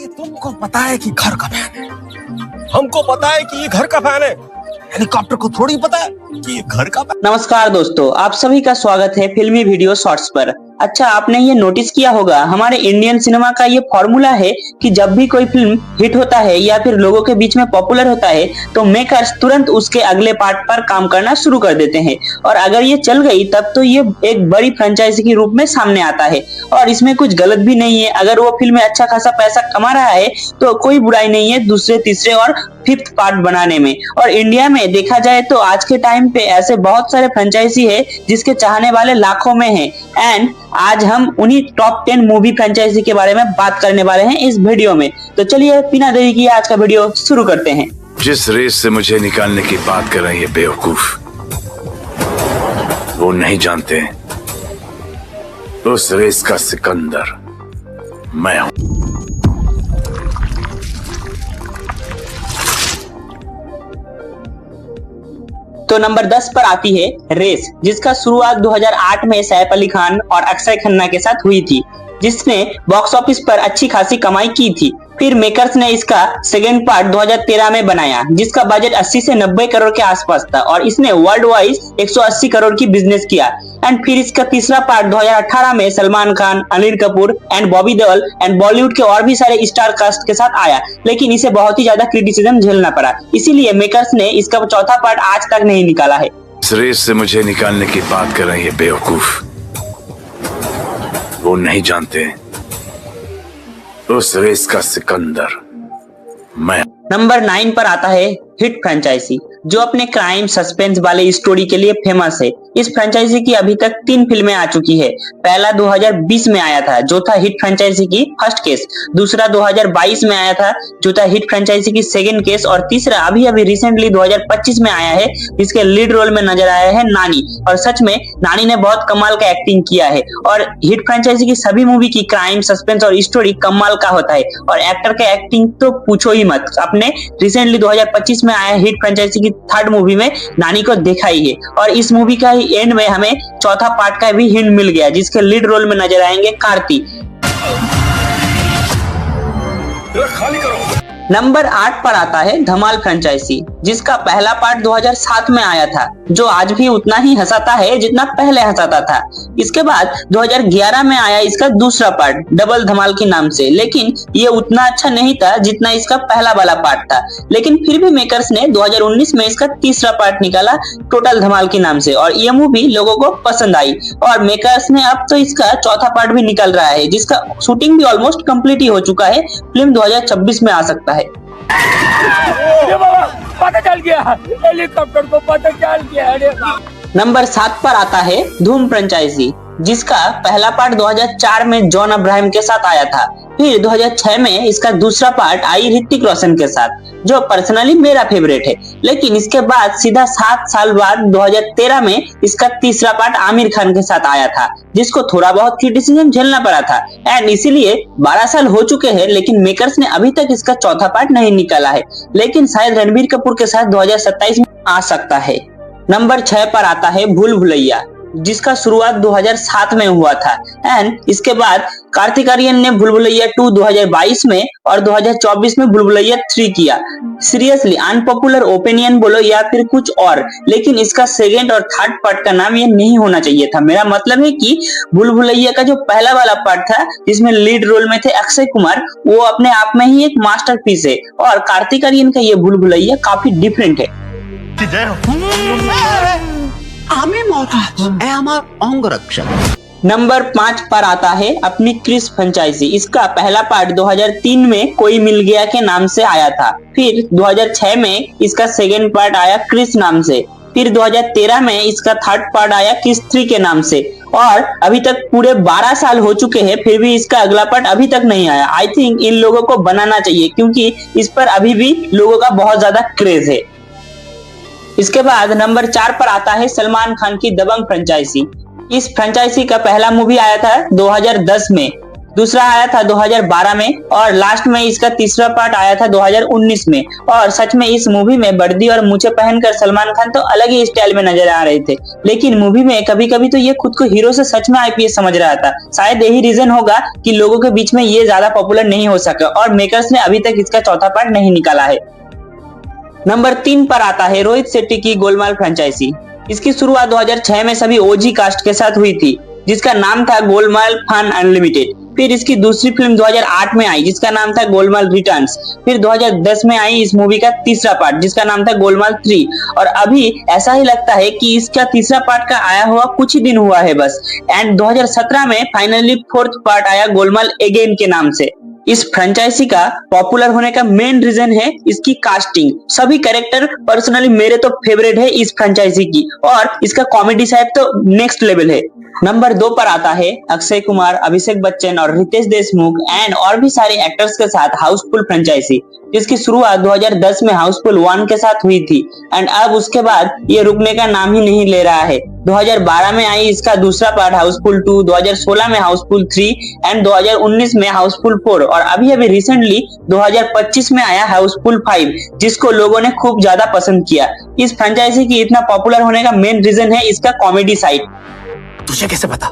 ये तुमको पता है कि घर का फैन है, हमको पता है कि ये घर का फैन है, हेलीकॉप्टर को थोड़ी पता है कि ये घर का फैन। नमस्कार दोस्तों, आप सभी का स्वागत है फिल्मी वीडियो शॉर्ट्स पर। अच्छा, आपने ये नोटिस किया होगा, हमारे इंडियन सिनेमा का ये फॉर्मूला है कि जब भी कोई फिल्म हिट होता है या फिर लोगों के बीच में पॉपुलर होता है तो मेकर्स तुरंत उसके अगले पार्ट पर काम करना शुरू कर देते हैं। और अगर ये चल गई तब तो ये एक बड़ी फ्रेंचाइजी के रूप में सामने आता है और इसमें कुछ गलत भी नहीं है। अगर वो फिल्म में अच्छा खासा पैसा कमा रहा है तो कोई बुराई नहीं है दूसरे, तीसरे और फिफ्थ पार्ट बनाने में। और इंडिया में देखा जाए तो आज के टाइम पे ऐसे बहुत सारे फ्रेंचाइजी है जिसके चाहने वाले लाखों में हैं। एंड आज हम उन्हीं टॉप 10 मूवी फ्रेंचाइजी के बारे में बात करने वाले हैं इस वीडियो में। तो चलिए बिना देरी किए आज का वीडियो शुरू करते हैं। जिस रेस से मुझे निकालने की बात कर रहे हैं ये बेवकूफ, वो नहीं जानते उस रेस का सिकंदर मैं हूं। तो नंबर 10 पर आती है रेस, जिसका शुरुआत 2008 में सैफ अली खान और अक्षय खन्ना के साथ हुई थी, जिसने बॉक्स ऑफिस पर अच्छी खासी कमाई की थी। फिर मेकर्स ने इसका सेकेंड पार्ट 2013 में बनाया, जिसका बजट 80 से 90 करोड़ के आसपास था और इसने वर्ल्ड वाइज 180 करोड़ की बिजनेस किया। एंड फिर इसका तीसरा पार्ट 2018 में सलमान खान, अनिल कपूर एंड बॉबी देओल एंड बॉलीवुड के और भी सारे स्टार कास्ट के साथ आया, लेकिन इसे बहुत ही ज्यादा क्रिटिसिज्म झेलना पड़ा। इसीलिए मेकर्स ने इसका चौथा पार्ट आज तक नहीं निकाला है। इस रेस से मुझे निकालने की बात कर रहे हैं ये बेवकूफ, वो नहीं जानते उस रेस का सिकंदर मैं। नंबर 9 पर आता है हिट फ्रेंचाइजी, जो अपने क्राइम सस्पेंस वाले स्टोरी के लिए फेमस है। इस फ्रेंचाइजी की अभी तक 3 फिल्में आ चुकी है। पहला 2020 में आया था जो था हिट फ्रेंचाइजी की फर्स्ट केस, दूसरा 2022 में आया था जो था हिट फ्रेंचाइजी की सेकंड केस, और तीसरा अभी रिसेंटली 2025 में आया है जिसके लीड रोल में नजर आया है नानी। और सच में नानी ने बहुत कमाल का एक्टिंग किया है। और हिट फ्रेंचाइजी की सभी मूवी की क्राइम सस्पेंस और स्टोरी कमाल का होता है और एक्टर का एक्टिंग तो पूछो ही मत। अपने रिसेंटली 2025 में आया हिट फ्रेंचाइजी की थर्ड मूवी में नानी को देखा ही है। और इस मूवी का ही एंड में हमें चौथा पार्ट का भी हिंट मिल गया, जिसके लीड रोल में नजर आएंगे कार्तिक। खाली करो। नंबर 8 पर आता है धमाल फ्रेंचाइजी, जिसका पहला पार्ट 2007 में आया था, जो आज भी उतना ही हंसाता है जितना पहले हंसाता था। इसके बाद 2011 में आया इसका दूसरा पार्ट डबल धमाल के नाम से, लेकिन ये उतना अच्छा नहीं था जितना इसका पहला वाला पार्ट था। लेकिन फिर भी मेकर्स ने 2019 में इसका तीसरा पार्ट निकाला टोटल धमाल के नाम से, और ये मूवी लोगों को पसंद आई। और मेकर्स ने अब तो इसका चौथा पार्ट भी निकल रहा है, जिसका शूटिंग भी ऑलमोस्ट कंप्लीट ही हो चुका है। फिल्म 2026 में आ सकता है। ये बाबा पता चल गया, हेलीकॉप्टर को पता चल गया। नंबर 7 पर आता है धूम फ्रेंचाइजी, जिसका पहला पार्ट 2004 में जॉन अब्राहम के साथ आया था। फिर 2006 में इसका दूसरा पार्ट आई ऋतिक रोशन के साथ, जो पर्सनली मेरा फेवरेट है। लेकिन इसके बाद सीधा 7 साल बाद 2013 में इसका तीसरा पार्ट आमिर खान के साथ आया था, जिसको थोड़ा बहुत क्रिटिसिज्म झेलना पड़ा था। एंड इसीलिए 12 साल हो चुके हैं, लेकिन मेकर्स ने अभी तक इसका चौथा पार्ट नहीं निकाला है। लेकिन शायद रणबीर कपूर के साथ 2027 में आ सकता है। नंबर 6 पर आता है भूल भुलैया, जिसका शुरुआत 2007 में हुआ था। एंड इसके बाद कार्तिक आर्यन ने भूल भुलैया 2 2022 में और 2024 में भूल भुलैया 3 किया। सीरियसली अनपॉपुलर ओपिनियन बोलो या फिर कुछ और, लेकिन इसका सेकंड और थर्ड पार्ट का नाम ये नहीं होना चाहिए था। मेरा मतलब है कि भूल भुलैया का जो पहला वाला पार्ट था जिसमें लीड रोल में थे अक्षय कुमार, वो अपने आप में ही एक मास्टरपीस है। और कार्तिक आर्यन का ये भूल भुलैया काफी डिफरेंट है। नंबर 5 पर आता है अपनी क्रिस फ्रेंचाइजी। इसका पहला पार्ट 2003 में कोई मिल गया के नाम से आया था। फिर 2006 में इसका सेकेंड पार्ट आया क्रिस नाम से। फिर 2013 में इसका थर्ड पार्ट आया क्रिस 3 के नाम से। और अभी तक पूरे 12 साल हो चुके हैं, फिर भी इसका अगला पार्ट अभी तक नहीं आया। आई थिंक इन लोगों को बनाना चाहिए, क्योंकि इस पर अभी भी लोगों का बहुत ज्यादा क्रेज है। इसके बाद नंबर 4 पर आता है सलमान खान की दबंग फ्रेंचाइजी। इस फ्रेंचाइजी का पहला मूवी आया था 2010 में, दूसरा आया था 2012 में और लास्ट में इसका तीसरा पार्ट आया था 2019 में। और सच में इस मूवी में वर्दी और मूछें पहनकर सलमान खान तो अलग ही स्टाइल में नजर आ रहे थे, लेकिन मूवी में कभी कभी तो ये खुद को हीरो से सच में आईपीएस समझ रहा था। शायद यही रीजन होगा कि लोगों के बीच में ये ज्यादा पॉपुलर नहीं हो सका और मेकर्स ने अभी तक इसका चौथा पार्ट नहीं निकाला है। नंबर 3 पर आता है रोहित शेट्टी की गोलमाल फ्रेंचाइजी। इसकी शुरुआत 2006 में सभी ओजी कास्ट के साथ हुई थी, जिसका नाम था गोलमाल फन अनलिमिटेड। फिर इसकी दूसरी फिल्म 2008 में आई, जिसका नाम था गोलमाल रिटर्न्स। फिर 2010 में आई इस मूवी का तीसरा पार्ट, जिसका नाम था गोलमाल 3। और अभी ऐसा ही लगता है कि इसका तीसरा पार्ट का आया हुआ कुछ ही दिन हुआ है बस। एंड 2017 में फाइनली फोर्थ पार्ट आया गोलमाल अगेन के नाम से। इस फ्रेंचाइजी का पॉपुलर होने का मेन रीजन है इसकी कास्टिंग। सभी कैरेक्टर पर्सनली मेरे तो फेवरेट है इस फ्रेंचाइजी की, और इसका कॉमेडी साइड तो नेक्स्ट लेवल है। नंबर 2 पर आता है अक्षय कुमार, अभिषेक बच्चन और रितेश देशमुख एंड और भी सारे एक्टर्स के साथ हाउसफुल फ्रेंचाइजी, जिसकी शुरुआत 2010 में हाउसफुल 1 के साथ हुई थी। एंड अब उसके बाद ये रुकने का नाम ही नहीं ले रहा है। 2012 में आई इसका दूसरा पार्ट हाउसफुल 2, 2016 में हाउसफुल 3 एंड 2019 में हाउसफुल 4 और अभी रिसेंटली 2025 में आया हाउसफुल 5, जिसको लोगों ने खूब ज्यादा पसंद किया। इस फ्रेंचाइजी की इतना पॉपुलर होने का मेन रीजन है इसका कॉमेडी साइड। तुझे कैसे पता?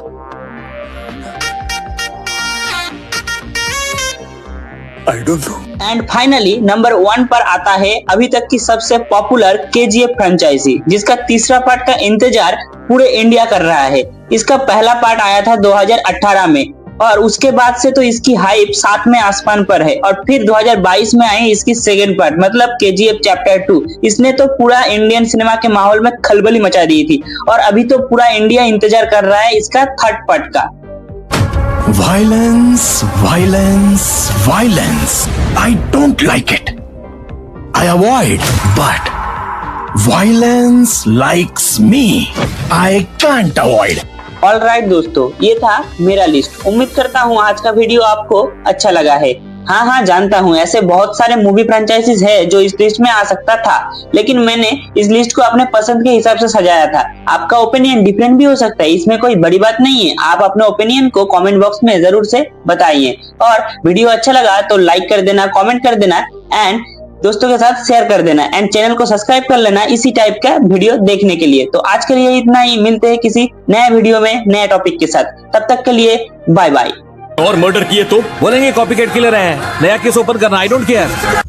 I don't know. And finally number 1 पर आता है अभी तक की सबसे पॉपुलर केजीएफ फ्रेंचाइजी, जिसका तीसरा पार्ट का इंतजार पूरे इंडिया कर रहा है। इसका पहला पार्ट आया था 2018 में और उसके बाद से तो इसकी हाइप 7 में आसमान पर है। और फिर 2022 में आई इसकी सेकेंड पार्ट, मतलब केजीएफ चैप्टर 2। इसने तो पूरा इंडियन सिनेमा के माहौल में खलबली मचा दी थी और अभी तो पूरा इंडिया इंतजार कर रहा है इसका थर्ड पार्ट का। Violence, violence, violence. I don't like it. I avoid, but violence likes me. I can't avoid. Alright दोस्तों, ये था मेरा लिस्ट। उम्मीद करता हूँ आज का वीडियो आपको अच्छा लगा है। हाँ, जानता हूँ ऐसे बहुत सारे मूवी फ्रेंचाइजीज है जो इस लिस्ट में आ सकता था, लेकिन मैंने इस लिस्ट को अपने पसंद के हिसाब से सजाया था। आपका ओपिनियन डिफरेंट भी हो सकता है, इसमें कोई बड़ी बात नहीं है। आप अपने ओपिनियन को कमेंट बॉक्स में जरूर से बताइए। और वीडियो अच्छा लगा तो लाइक कर देना, कमेंट कर देना एंड दोस्तों के साथ शेयर कर देना एंड चैनल को सब्सक्राइब कर लेना इसी टाइप का वीडियो देखने के लिए। तो आज के लिए इतना ही, मिलते हैं किसी नए वीडियो में नए टॉपिक के साथ। तब तक के लिए बाय बाय। और मर्डर किए तो बोलेंगे कॉपीकैट किलर है, नया केस ओपन करना, आई डोंट केयर।